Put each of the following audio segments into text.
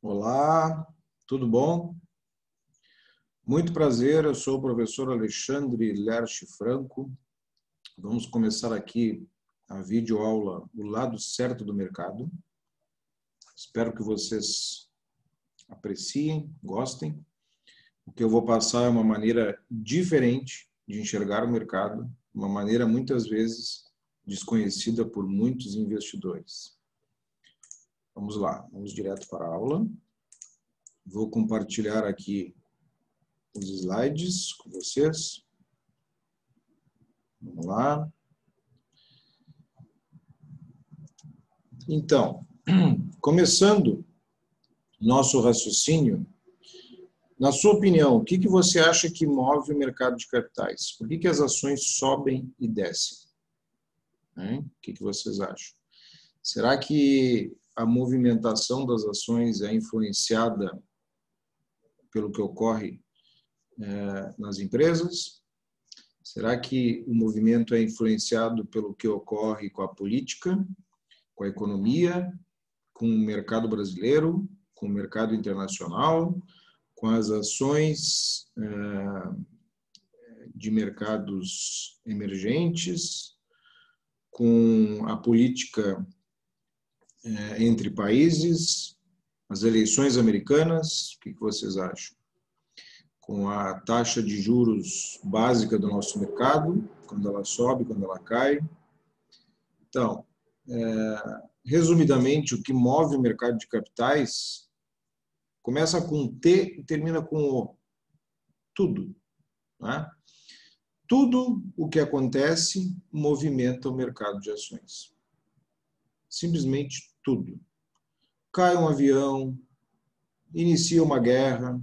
Olá, tudo bom? Muito prazer, eu sou o professor Alexandre Lerche Franco. Vamos começar aqui a videoaula O Lado Certo do Mercado. Espero que vocês apreciem, gostem. O que eu vou passar é uma maneira diferente de enxergar o mercado, uma maneira muitas vezes desconhecida por muitos investidores. Vamos lá, vamos direto para a aula. Vou compartilhar aqui os slides com vocês. Vamos lá. Então, começando nosso raciocínio, na sua opinião, o que você acha que move o mercado de capitais? Por que as ações sobem e descem? O que vocês acham? Será que a movimentação das ações é influenciada pelo que ocorre nas empresas? Será que o movimento é influenciado pelo que ocorre com a política, com a economia, com o mercado brasileiro, com o mercado internacional, com as ações de mercados emergentes, com a política entre países, as eleições americanas? O que vocês acham? Com a taxa de juros básica do nosso mercado, quando ela sobe, quando ela cai. Então, resumidamente, o que move o mercado de capitais começa com T e termina com O. Tudo. Né? Tudo o que acontece movimenta o mercado de ações. Simplesmente tudo. Cai um avião, inicia uma guerra,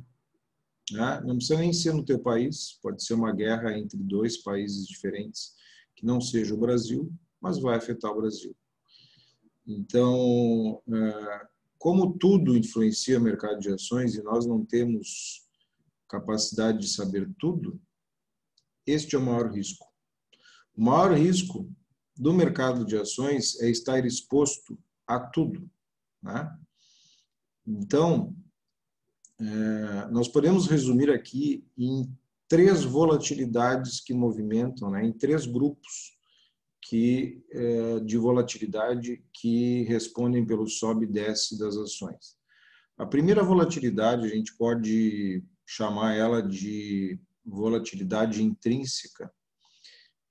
né? Não precisa nem ser no teu país, pode ser uma guerra entre dois países diferentes, que não seja o Brasil, mas vai afetar o Brasil. Então, como tudo influencia o mercado de ações e nós não temos capacidade de saber tudo, este é o maior risco. O maior risco do mercado de ações é estar exposto a tudo, né? Então, nós podemos resumir aqui em 3 volatilidades que movimentam, né, em 3 grupos de volatilidade que respondem pelo sobe e desce das ações. A primeira volatilidade, a gente pode chamar ela de volatilidade intrínseca,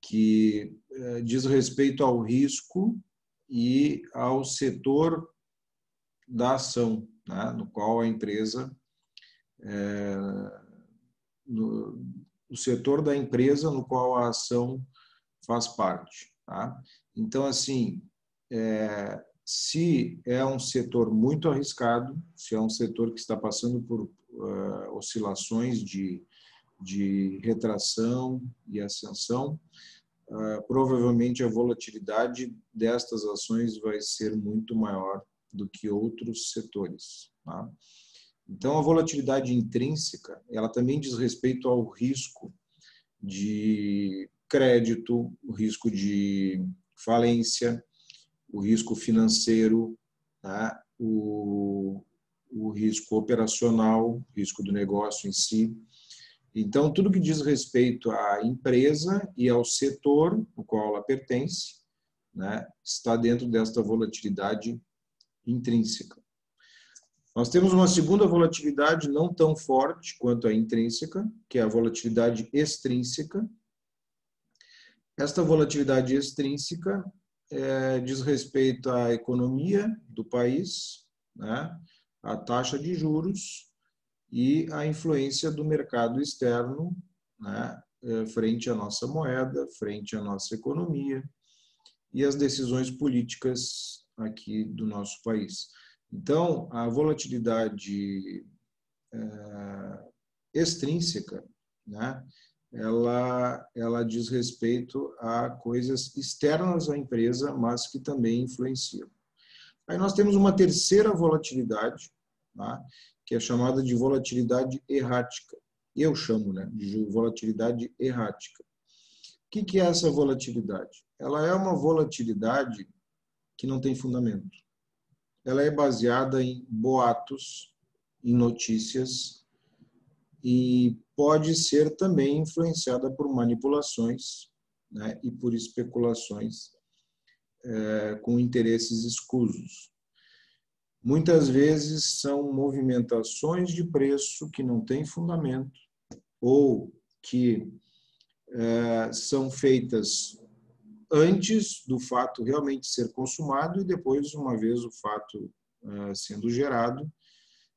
que diz respeito ao risco e ao setor da ação, né, no qual a empresa, o setor da empresa no qual a ação faz parte. Tá? Então, assim, se é um setor muito arriscado, se é um setor que está passando por oscilações de retração e ascensão, provavelmente a volatilidade destas ações vai ser muito maior do que outros setores. Tá? Então, a volatilidade intrínseca, ela também diz respeito ao risco de crédito, o risco de falência, o risco financeiro, tá? o risco operacional, o risco do negócio em si. Então, tudo que diz respeito à empresa e ao setor no qual ela pertence, né, está dentro desta volatilidade intrínseca. Nós temos uma segunda volatilidade não tão forte quanto a intrínseca, que é a volatilidade extrínseca. Esta volatilidade extrínseca diz respeito à economia do país, né, à taxa de juros e à influência do mercado externo, né, frente à nossa moeda, frente à nossa economia e as decisões políticas aqui do nosso país. Então, a volatilidade extrínseca, né, ela diz respeito a coisas externas à empresa, mas que também influenciam. Aí nós temos uma terceira volatilidade, tá, que é chamada de volatilidade errática. Eu chamo, né, de volatilidade errática. O que é essa volatilidade? Ela é uma volatilidade que não tem fundamento. Ela é baseada em boatos, em notícias e pode ser também influenciada por manipulações, né, e por especulações com interesses escusos. Muitas vezes são movimentações de preço que não têm fundamento ou que são feitas antes do fato realmente ser consumado e depois, uma vez o fato sendo gerado,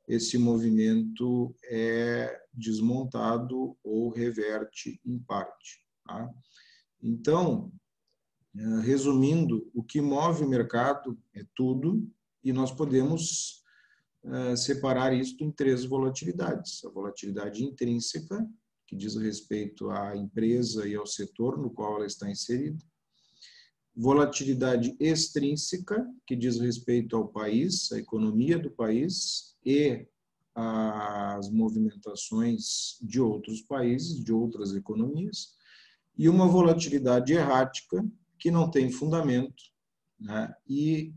esse movimento é desmontado ou reverte em parte. Tá? Então, resumindo, o que move o mercado é tudo e nós podemos separar isto em 3 volatilidades. A volatilidade intrínseca, que diz respeito à empresa e ao setor no qual ela está inserida. Volatilidade extrínseca, que diz respeito ao país, à economia do país e às movimentações de outros países, de outras economias. E uma volatilidade errática, que não tem fundamento, né? E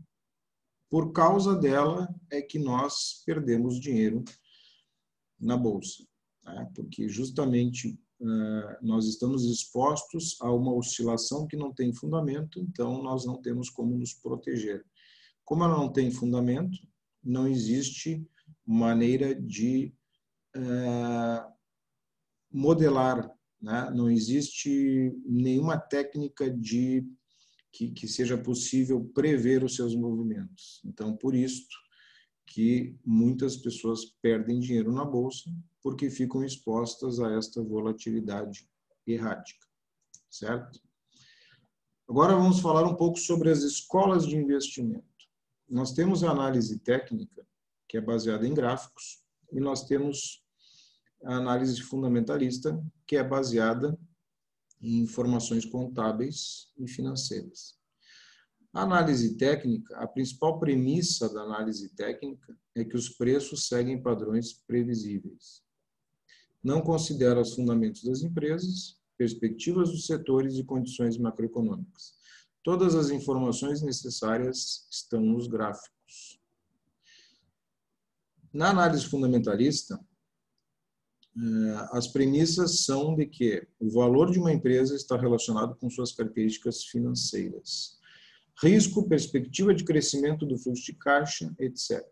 por causa dela é que nós perdemos dinheiro na bolsa, né? Porque justamente nós estamos expostos a uma oscilação que não tem fundamento, então nós não temos como nos proteger. Como ela não tem fundamento, não existe maneira de modelar, né? Não existe nenhuma técnica que seja possível prever os seus movimentos. Então, por isso que muitas pessoas perdem dinheiro na bolsa, porque ficam expostas a esta volatilidade errática, certo? Agora vamos falar um pouco sobre as escolas de investimento. Nós temos a análise técnica, que é baseada em gráficos, e nós temos a análise fundamentalista, que é baseada em informações contábeis e financeiras. A análise técnica, a principal premissa da análise técnica é que os preços seguem padrões previsíveis. Não considera os fundamentos das empresas, perspectivas dos setores e condições macroeconômicas. Todas as informações necessárias estão nos gráficos. Na análise fundamentalista, as premissas são de que o valor de uma empresa está relacionado com suas características financeiras. Risco, perspectiva de crescimento do fluxo de caixa, etc.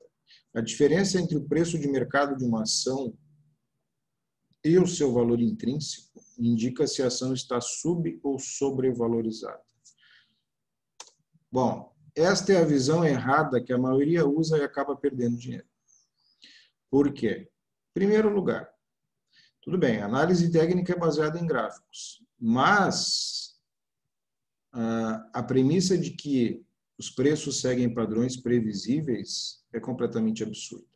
A diferença entre o preço de mercado de uma ação e o seu valor intrínseco indica se a ação está sub- ou sobrevalorizada. Bom, esta é a visão errada que a maioria usa e acaba perdendo dinheiro. Por quê? Em primeiro lugar, tudo bem, a análise técnica é baseada em gráficos, mas a premissa de que os preços seguem padrões previsíveis é completamente absurda.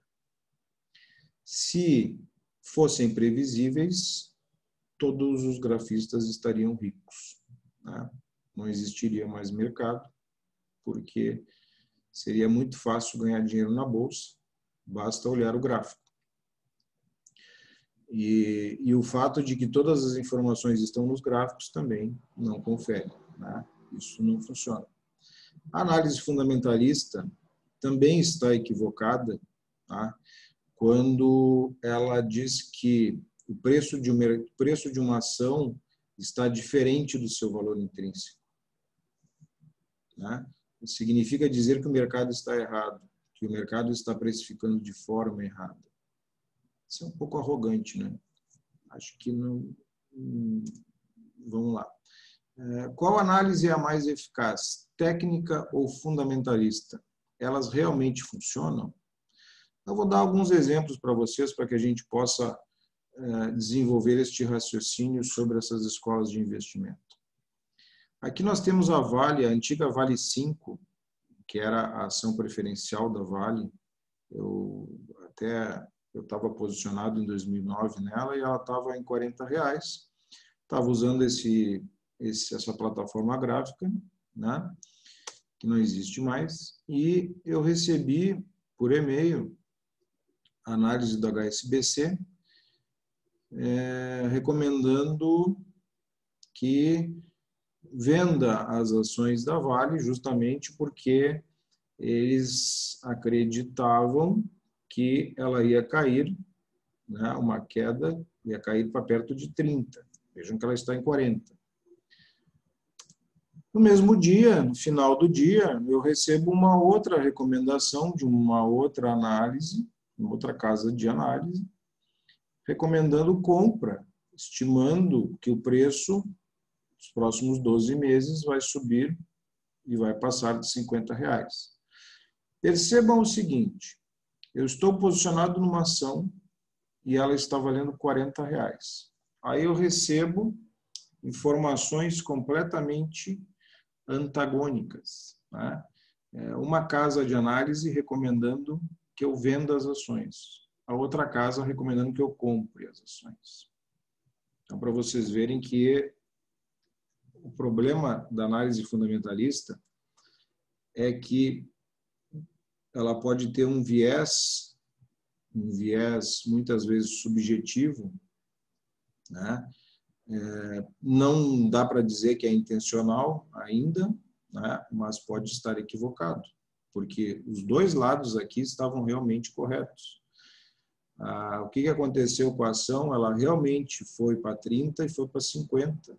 Se fossem previsíveis, todos os grafistas estariam ricos, né? Não existiria mais mercado, porque seria muito fácil ganhar dinheiro na bolsa, basta olhar o gráfico. E o fato de que todas as informações estão nos gráficos também não confere, né? Isso não funciona. A análise fundamentalista também está equivocada, tá? Quando ela diz que o preço de uma ação está diferente do seu valor intrínseco, né? Significa dizer que o mercado está errado, que o mercado está precificando de forma errada. Isso é um pouco arrogante, né? Acho que não... Vamos lá. Qual análise é a mais eficaz? Técnica ou fundamentalista? Elas realmente funcionam? Eu vou dar alguns exemplos para vocês, para que a gente possa desenvolver este raciocínio sobre essas escolas de investimento. Aqui nós temos a Vale, a antiga Vale 5, que era a ação preferencial da Vale. Eu estava posicionado em 2009 nela e ela estava em R$40. Estava usando essa plataforma gráfica, né, que não existe mais, e eu recebi por e-mail a análise do HSBC recomendando que venda as ações da Vale justamente porque eles acreditavam que ela ia cair, né, uma queda, ia cair para perto de 30. Vejam que ela está em 40. No mesmo dia, no final do dia, eu recebo uma outra recomendação de uma outra análise, uma outra casa de análise, recomendando compra, estimando que o preço nos próximos 12 meses vai subir e vai passar de R$50. Percebam o seguinte, eu estou posicionado numa ação e ela está valendo R$40. Aí eu recebo informações completamente antagônicas, né? Uma casa de análise recomendando que eu venda as ações, a outra casa recomendando que eu compre as ações. Então, para vocês verem que o problema da análise fundamentalista é que ela pode ter um viés muitas vezes subjetivo, né? Não dá para dizer que é intencional ainda, né? Mas pode estar equivocado, porque os dois lados aqui estavam realmente corretos. O que aconteceu com a ação? Ela realmente foi para 30 e foi para 50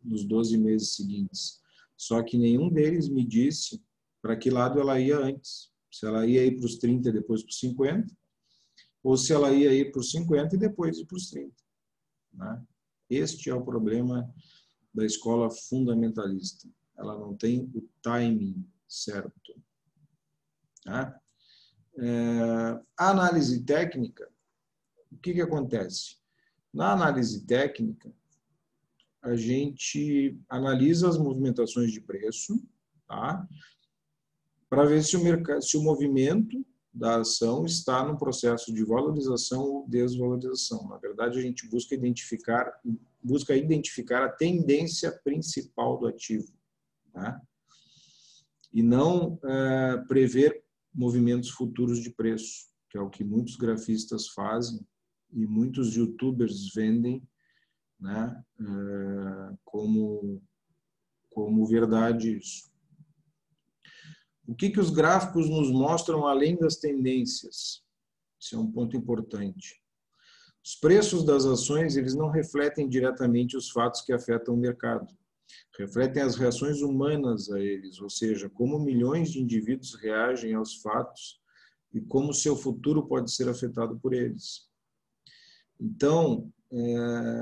nos 12 meses seguintes. Só que nenhum deles me disse para que lado ela ia antes. Se ela ia ir para os 30 e depois para os 50, ou se ela ia ir para os 50 e depois ir para os 30. Né? Este é o problema da escola fundamentalista. Ela não tem o timing certo. Né? A análise técnica, o que acontece? Na análise técnica, a gente analisa as movimentações de preço, tá? Para ver se o movimento da ação está no processo de valorização ou desvalorização. Na verdade, a gente busca identificar a tendência principal do ativo, tá? E não prever movimentos futuros de preço, que é o que muitos grafistas fazem e muitos youtubers vendem, né, como verdade isso. O que os gráficos nos mostram além das tendências? Esse é um ponto importante. Os preços das ações, eles não refletem diretamente os fatos que afetam o mercado. Refletem as reações humanas a eles, ou seja, como milhões de indivíduos reagem aos fatos e como seu futuro pode ser afetado por eles. Então,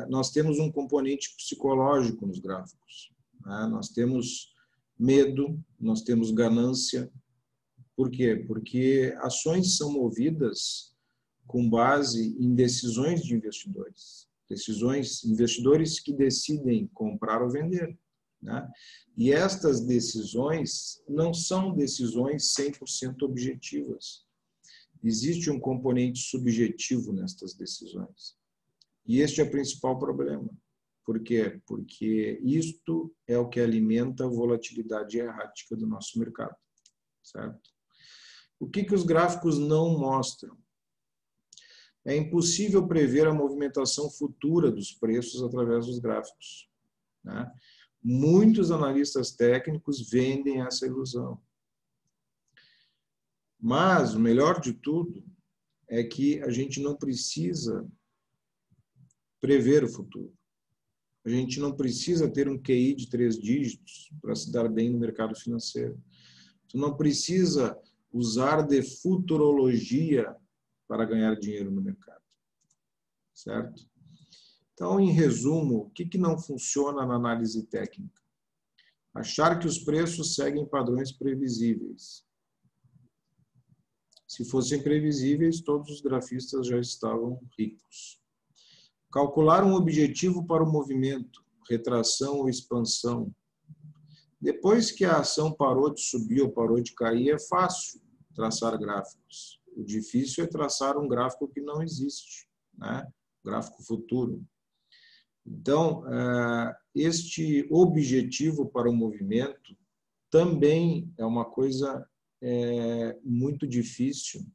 nós temos um componente psicológico nos gráficos, né? Nós temos medo, nós temos ganância. Por quê? Porque ações são movidas com base em decisões de investidores. Investidores que decidem comprar ou vender, né? E estas decisões não são decisões 100% objetivas. Existe um componente subjetivo nestas decisões. E este é o principal problema. Por quê? Porque isto é o que alimenta a volatilidade errática do nosso mercado. Certo? O que os gráficos não mostram? É impossível prever a movimentação futura dos preços através dos gráficos, né? Muitos analistas técnicos vendem essa ilusão. Mas o melhor de tudo é que a gente não precisa prever o futuro. A gente não precisa ter um QI de 3 dígitos para se dar bem no mercado financeiro. Tu não precisa usar de futurologia para ganhar dinheiro no mercado. Certo? Então, em resumo, o que não funciona na análise técnica? Achar que os preços seguem padrões previsíveis. Se fossem previsíveis, todos os grafistas já estavam ricos. Calcular um objetivo para o movimento, retração ou expansão. Depois que a ação parou de subir ou parou de cair, é fácil traçar gráficos. O difícil é traçar um gráfico que não existe, né? Gráfico futuro. Então, este objetivo para o movimento também é uma coisa muito difícil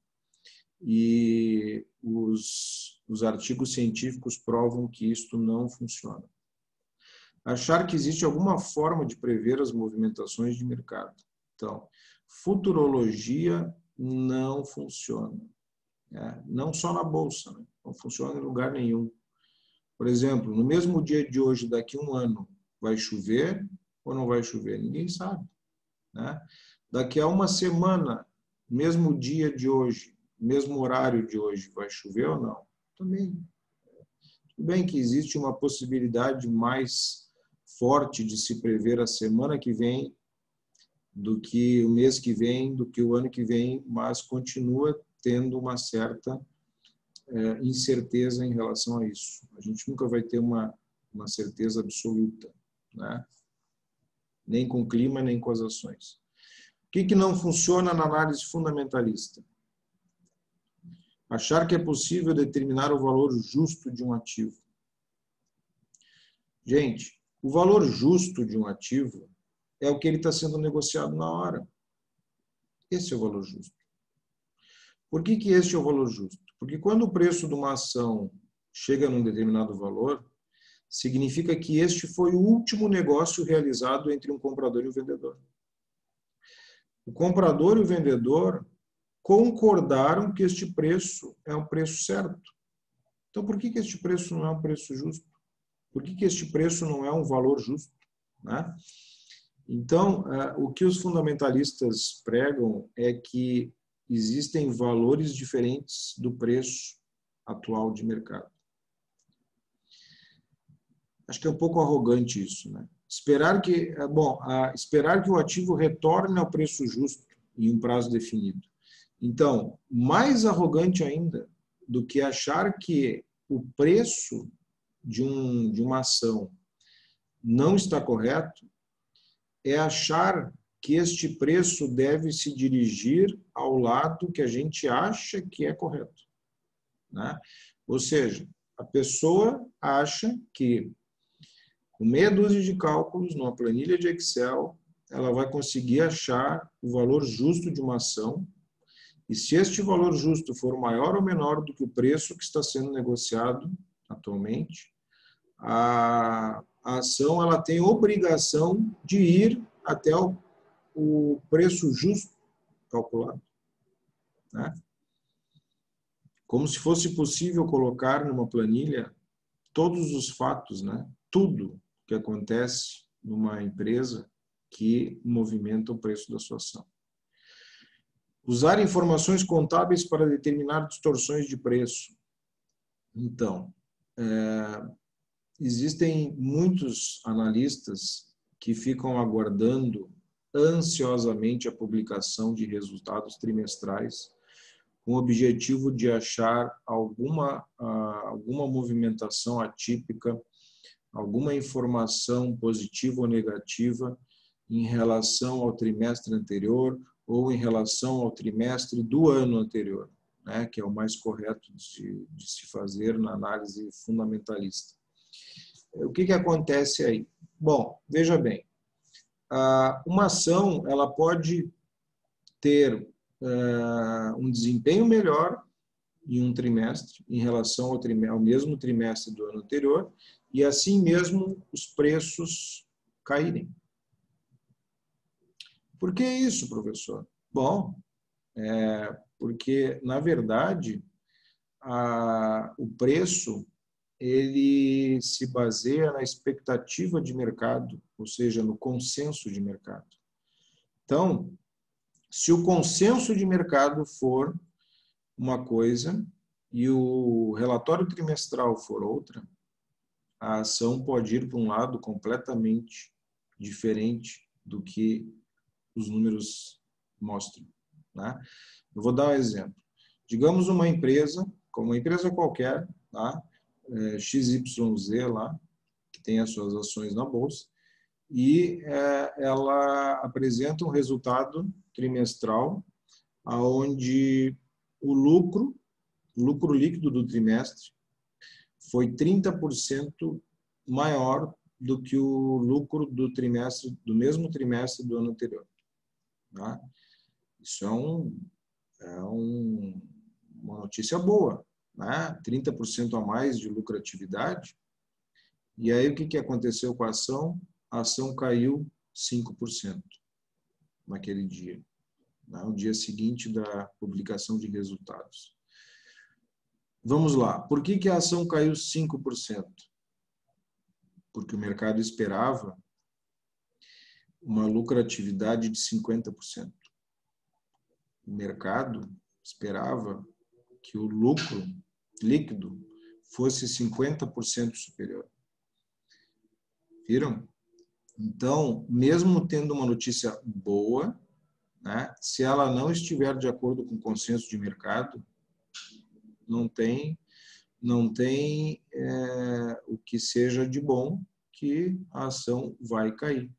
e os artigos científicos provam que isto não funciona. Achar que existe alguma forma de prever as movimentações de mercado. Então, futurologia não funciona. Não só na Bolsa, né? Não funciona em lugar nenhum. Por exemplo, no mesmo dia de hoje, daqui a um ano, vai chover ou não vai chover? Ninguém sabe, né? Daqui a uma semana, mesmo dia de hoje, mesmo horário de hoje, vai chover ou não? Também. Tudo bem que existe uma possibilidade mais forte de se prever a semana que vem do que o mês que vem, do que o ano que vem, mas continua tendo uma certa incerteza em relação a isso. A gente nunca vai ter uma certeza absoluta, né? Nem com o clima, nem com as ações. O que não funciona na análise fundamentalista? Achar que é possível determinar o valor justo de um ativo. Gente, o valor justo de um ativo é o que ele está sendo negociado na hora. Esse é o valor justo. Por que este é o valor justo? Porque quando o preço de uma ação chega num determinado valor, significa que este foi o último negócio realizado entre um comprador e um vendedor. O comprador e o vendedor concordaram que este preço é um preço certo. Então, por que este preço não é um preço justo? Por que este preço não é um valor justo, né? Então, o que os fundamentalistas pregam é que existem valores diferentes do preço atual de mercado. Acho que é um pouco arrogante isso, né? Esperar que o ativo retorne ao preço justo em um prazo definido. Então, mais arrogante ainda do que achar que o preço de uma ação não está correto, é achar que este preço deve se dirigir ao lado que a gente acha que é correto, né? Ou seja, a pessoa acha que com meia dúzia de cálculos, numa planilha de Excel, ela vai conseguir achar o valor justo de uma ação, e se este valor justo for maior ou menor do que o preço que está sendo negociado atualmente, a ação ela tem obrigação de ir até o preço justo calculado, né? Como se fosse possível colocar numa planilha todos os fatos, né? Tudo que acontece numa empresa que movimenta o preço da sua ação. Usar informações contábeis para determinar distorções de preço. Então, existem muitos analistas que ficam aguardando ansiosamente a publicação de resultados trimestrais com o objetivo de achar alguma movimentação atípica, alguma informação positiva ou negativa em relação ao trimestre anterior ou em relação ao trimestre do ano anterior, né, que é o mais correto de se fazer na análise fundamentalista. O que acontece aí? Bom, veja bem, uma ação ela pode ter um desempenho melhor em um trimestre em relação ao mesmo trimestre do ano anterior e assim mesmo os preços caírem. Por que isso, professor? Bom, porque, na verdade, o preço ele se baseia na expectativa de mercado, ou seja, no consenso de mercado. Então, se o consenso de mercado for uma coisa e o relatório trimestral for outra, a ação pode ir para um lado completamente diferente do que os números mostram, né? Eu vou dar um exemplo. Digamos uma empresa, como uma empresa qualquer, tá? XYZ lá, que tem as suas ações na bolsa, e ela apresenta um resultado trimestral onde o lucro líquido do trimestre foi 30% maior do que o lucro do mesmo trimestre do ano anterior. Tá? Isso é uma notícia boa, né? 30% a mais de lucratividade. E aí o que aconteceu com a ação? A ação caiu 5% naquele dia, no dia seguinte da publicação de resultados. Vamos lá. Por que a ação caiu 5%? Porque o mercado esperava uma lucratividade de 50%. O mercado esperava que o lucro líquido fosse 50% superior. Viram? Então, mesmo tendo uma notícia boa, né, se ela não estiver de acordo com o consenso de mercado, não tem o que seja de bom, que a ação vai cair.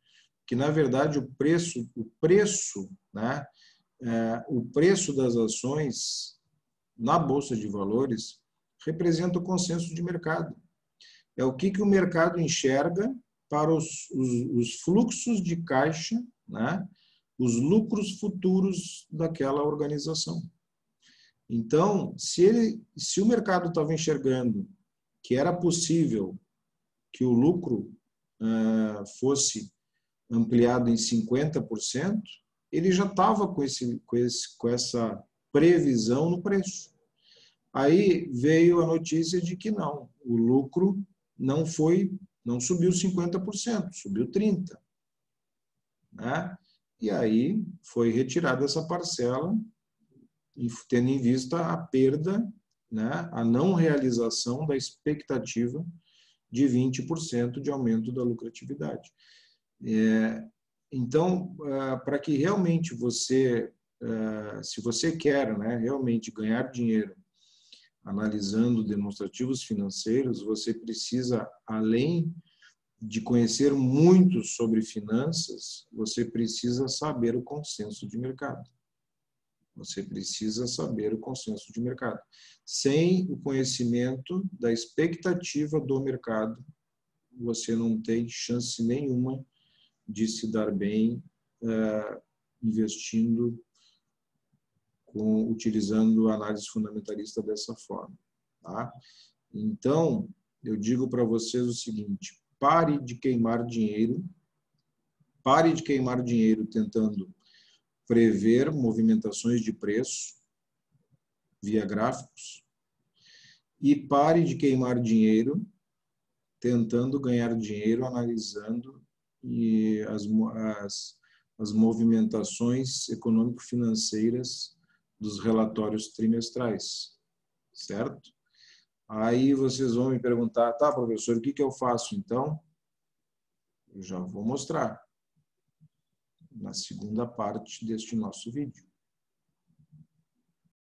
Que, na verdade, o preço das ações na Bolsa de Valores representa o consenso de mercado. É o que o mercado enxerga para os fluxos de caixa, né? Os lucros futuros daquela organização. Então, se o mercado estava enxergando que era possível que o lucro fosse ampliado em 50%, ele já estava com essa previsão no preço. Aí veio a notícia de que não, o lucro não subiu 50%, subiu 30%. Né? E aí foi retirada essa parcela, tendo em vista a perda, né, a não realização da expectativa de 20% de aumento da lucratividade. Então, para que realmente você, se você quer, né, realmente ganhar dinheiro analisando demonstrativos financeiros, você precisa, além de conhecer muito sobre finanças, você precisa saber o consenso de mercado. Você precisa saber o consenso de mercado. Sem o conhecimento da expectativa do mercado, você não tem chance nenhuma de se dar bem investindo, utilizando a análise fundamentalista dessa forma. Tá? Então, eu digo para vocês o seguinte, pare de queimar dinheiro tentando prever movimentações de preço via gráficos e pare de queimar dinheiro tentando ganhar dinheiro analisando as movimentações econômico-financeiras dos relatórios trimestrais, certo? Aí vocês vão me perguntar, tá, professor, o que eu faço então? Eu já vou mostrar na segunda parte deste nosso vídeo.